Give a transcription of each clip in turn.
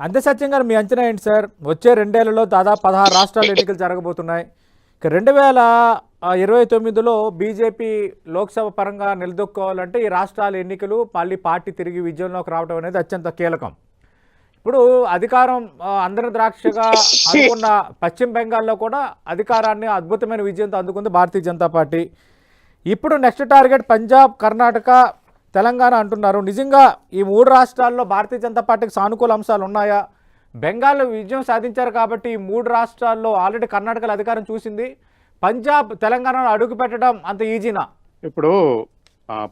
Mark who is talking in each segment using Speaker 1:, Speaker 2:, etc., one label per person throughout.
Speaker 1: అంతే సత్యం గారు మీ అంచనా ఏంటి సార్? వచ్చే 2 ఏళ్లలో దాదాపు 16 రాష్ట్రాల్లో ఎన్నికలు జరగబోతున్నాయి. ఇక 2029లో బీజేపీ లోక్సభ పరంగా నిలదొక్కుకోవాలంటే ఈ రాష్ట్రాల ఎన్నికలు మళ్ళీ పార్టీ తిరిగి విజయంలోకి రావడం అనేది అత్యంత కీలకం. ఇప్పుడు అధికారం అందరి ద్రాక్షగా అనుకున్న పశ్చిమ బెంగాల్లో కూడా అధికారాన్ని అద్భుతమైన విజయంతో అందుకుంది భారతీయ జనతా పార్టీ. ఇప్పుడు నెక్స్ట్ టార్గెట్ పంజాబ్, కర్ణాటక, తెలంగాణ అంటున్నారు. నిజంగా ఈ 3 రాష్ట్రాల్లో భారతీయ జనతా పార్టీకి సానుకూల అంశాలు ఉన్నాయా? బెంగాల్లో విజయం సాధించారు కాబట్టి ఈ 3 రాష్ట్రాల్లో ఆల్రెడీ కర్ణాటకలో అధికారం చూసింది. పంజాబ్, తెలంగాణలో అడుగు పెట్టడం అంత ఈజీనా?
Speaker 2: ఇప్పుడు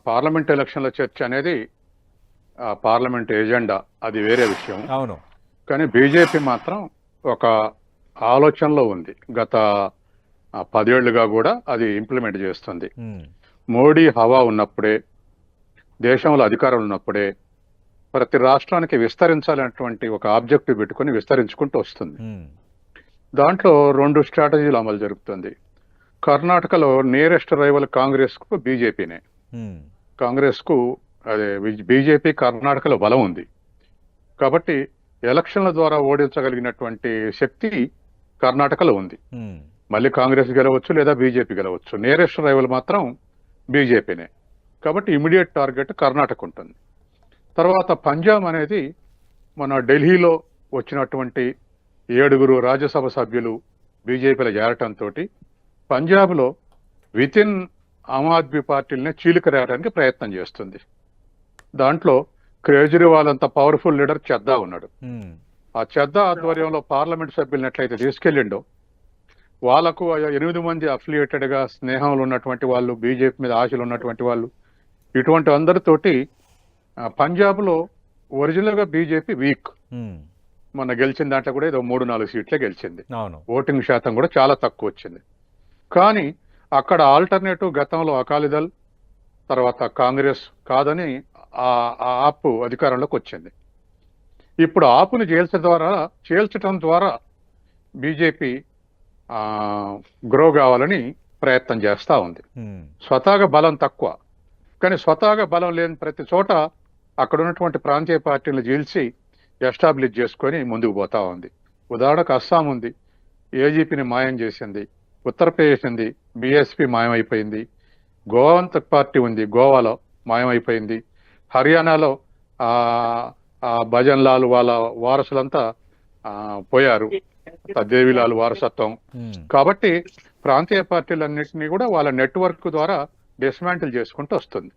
Speaker 2: పార్లమెంట్ ఎలక్షన్ల చర్చ అనేది పార్లమెంట్ ఎజెండా, అది వేరే విషయం.
Speaker 1: అవును.
Speaker 2: కానీ బీజేపీ మాత్రం ఒక ఆలోచనలో ఉంది. గత 10 ఏళ్లుగా కూడా అది ఇంప్లిమెంట్ చేస్తుంది. మోడీ హవా ఉన్నప్పుడే, దేశంలో అధికారం ఉన్నప్పుడే ప్రతి రాష్ట్రానికి విస్తరించాలనేటువంటి ఒక ఆబ్జెక్టివ్ పెట్టుకుని విస్తరించుకుంటూ వస్తుంది. దాంట్లో 2 స్ట్రాటజీలు అమలు జరుగుతుంది. కర్ణాటకలో నియరెస్ట్ రైవల్ కాంగ్రెస్ కు బీజేపీనే. కాంగ్రెస్ కు అదే బీజేపీ కర్ణాటకలో బలం ఉంది కాబట్టి ఎలక్షన్ల ద్వారా ఓడించగలిగినటువంటి శక్తి కర్ణాటకలో ఉంది. మళ్ళీ కాంగ్రెస్ గెలవచ్చు లేదా బీజేపీ గెలవచ్చు. నియరెస్ట్ రైవల్ మాత్రం బీజేపీనే. కాబట్టి ఇమీడియట్ టార్గెట్ కర్ణాటక ఉంటుంది. తర్వాత పంజాబ్ అనేది మన ఢిల్లీలో వచ్చినటువంటి 7 రాజ్యసభ సభ్యులు బీజేపీలో చేరటంతో పంజాబ్లో వితిన్ ఆమ్ ఆద్మీ పార్టీలనే చీలికరేయడానికి ప్రయత్నం చేస్తుంది. దాంట్లో కేజ్రీవాల్ అంత పవర్ఫుల్ లీడర్ చెద్దా ఉన్నాడు. ఆ చెద్దా ఆధ్వర్యంలో పార్లమెంట్ సభ్యులను ఎట్లయితే తీసుకెళ్ళిండో, వాళ్లకు 8 మంది అఫిలియేటెడ్ గా స్నేహంలో ఉన్నటువంటి వాళ్ళు, బీజేపీ మీద ఆశలు ఉన్నటువంటి వాళ్ళు, ఇటువంటి అందరితోటి పంజాబ్ లో ఒరిజినల్ గా బీజేపీ వీక్. మొన్న గెలిచిన దాంట్లో కూడా ఏదో 3-4 సీట్లే గెలిచింది. ఓటింగ్ శాతం కూడా చాలా తక్కువ వచ్చింది. కానీ అక్కడ ఆల్టర్నేటివ్ గతంలో అకాలీదళ్, తర్వాత కాంగ్రెస్ కాదని ఆప్ అధికారంలోకి వచ్చింది. ఇప్పుడు ఆపుని చేల్చడం ద్వారా బీజేపీ గ్రో కావాలని ప్రయత్నం చేస్తూ ఉంది. స్వతహాగా బలం తక్కువ, కానీ స్వతహాగా బలం లేని ప్రతి చోట అక్కడ ఉన్నటువంటి ప్రాంతీయ పార్టీలను చీల్చి ఎస్టాబ్లిష్ చేసుకొని ముందుకు పోతా ఉంది. ఉదాహరణకు అస్సాం ఉంది, ఏజీపీని మాయం చేసింది. ఉత్తరప్రదేశ్ ఉంది, బీఎస్పీ మాయమైపోయింది. గోవాంతక్ పార్టీ ఉంది, గోవాలో మాయమైపోయింది. హర్యానాలో భజన్ లాల్ వాళ్ళ వారసులంతా పోయారు, దేవిలాల్ వారసత్వం. కాబట్టి ప్రాంతీయ పార్టీలన్నింటినీ కూడా వాళ్ళ నెట్వర్క్ ద్వారా డిస్మాంటిల్ చేసుకుంటూ వస్తుంది.